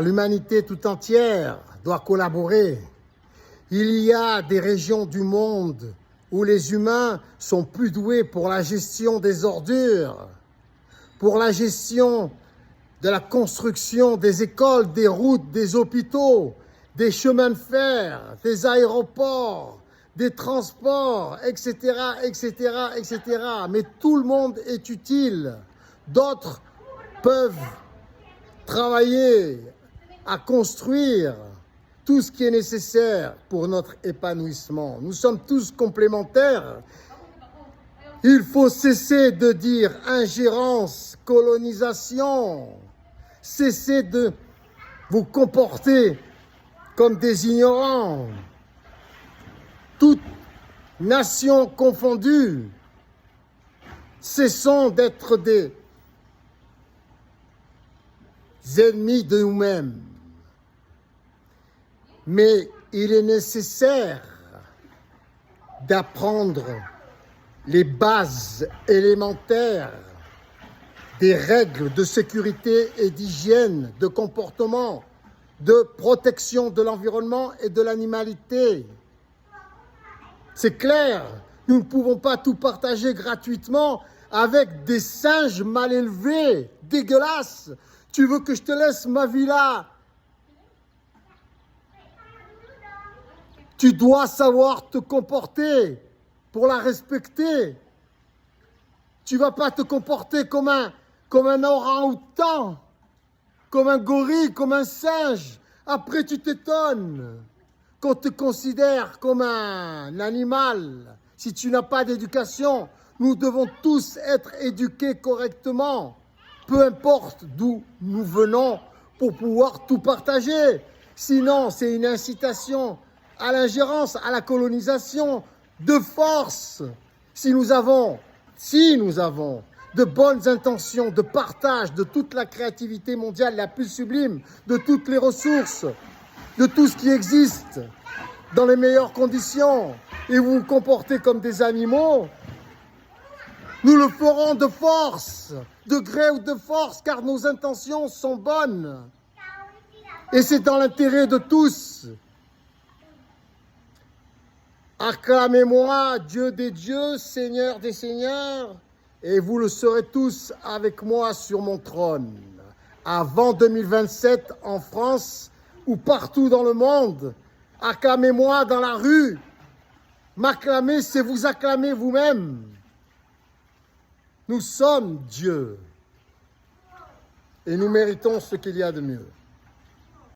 L'humanité tout entière doit collaborer. Il y a des régions du monde où les humains sont plus doués pour la gestion des ordures, pour la gestion de la construction des écoles, des routes, des hôpitaux, des chemins de fer, des aéroports, des transports, etc., etc., etc. Mais tout le monde est utile. D'autres peuvent travailler à construire tout ce qui est nécessaire pour notre épanouissement. Nous sommes tous complémentaires. Il faut cesser de dire ingérence, colonisation. Cessez de vous comporter comme des ignorants. Toutes nations confondues, cessons d'être des ennemis de nous-mêmes. Mais il est nécessaire d'apprendre les bases élémentaires des règles de sécurité et d'hygiène, de comportement, de protection de l'environnement et de l'animalité. C'est clair, nous ne pouvons pas tout partager gratuitement avec des singes mal élevés, dégueulasses. Tu veux que je te laisse ma villa? Tu dois savoir te comporter pour la respecter. Tu ne vas pas te comporter comme un orang-outan, comme un gorille, comme un singe. Après, tu t'étonnes qu'on te considère comme un animal. Si tu n'as pas d'éducation, nous devons tous être éduqués correctement, peu importe d'où nous venons, pour pouvoir tout partager. Sinon, c'est une incitation à l'ingérence, à la colonisation de force. Si nous avons de bonnes intentions de partage de toute la créativité mondiale la plus sublime, de toutes les ressources, de tout ce qui existe, dans les meilleures conditions, et vous vous comportez comme des animaux, nous le ferons de force, de gré ou de force, car nos intentions sont bonnes. Et c'est dans l'intérêt de tous. Acclamez-moi, Dieu des dieux, Seigneur des seigneurs, et vous le serez tous avec moi sur mon trône. Avant 2027, en France ou partout dans le monde, acclamez-moi dans la rue. M'acclamer, c'est vous acclamer vous-même. Nous sommes Dieu et nous méritons ce qu'il y a de mieux.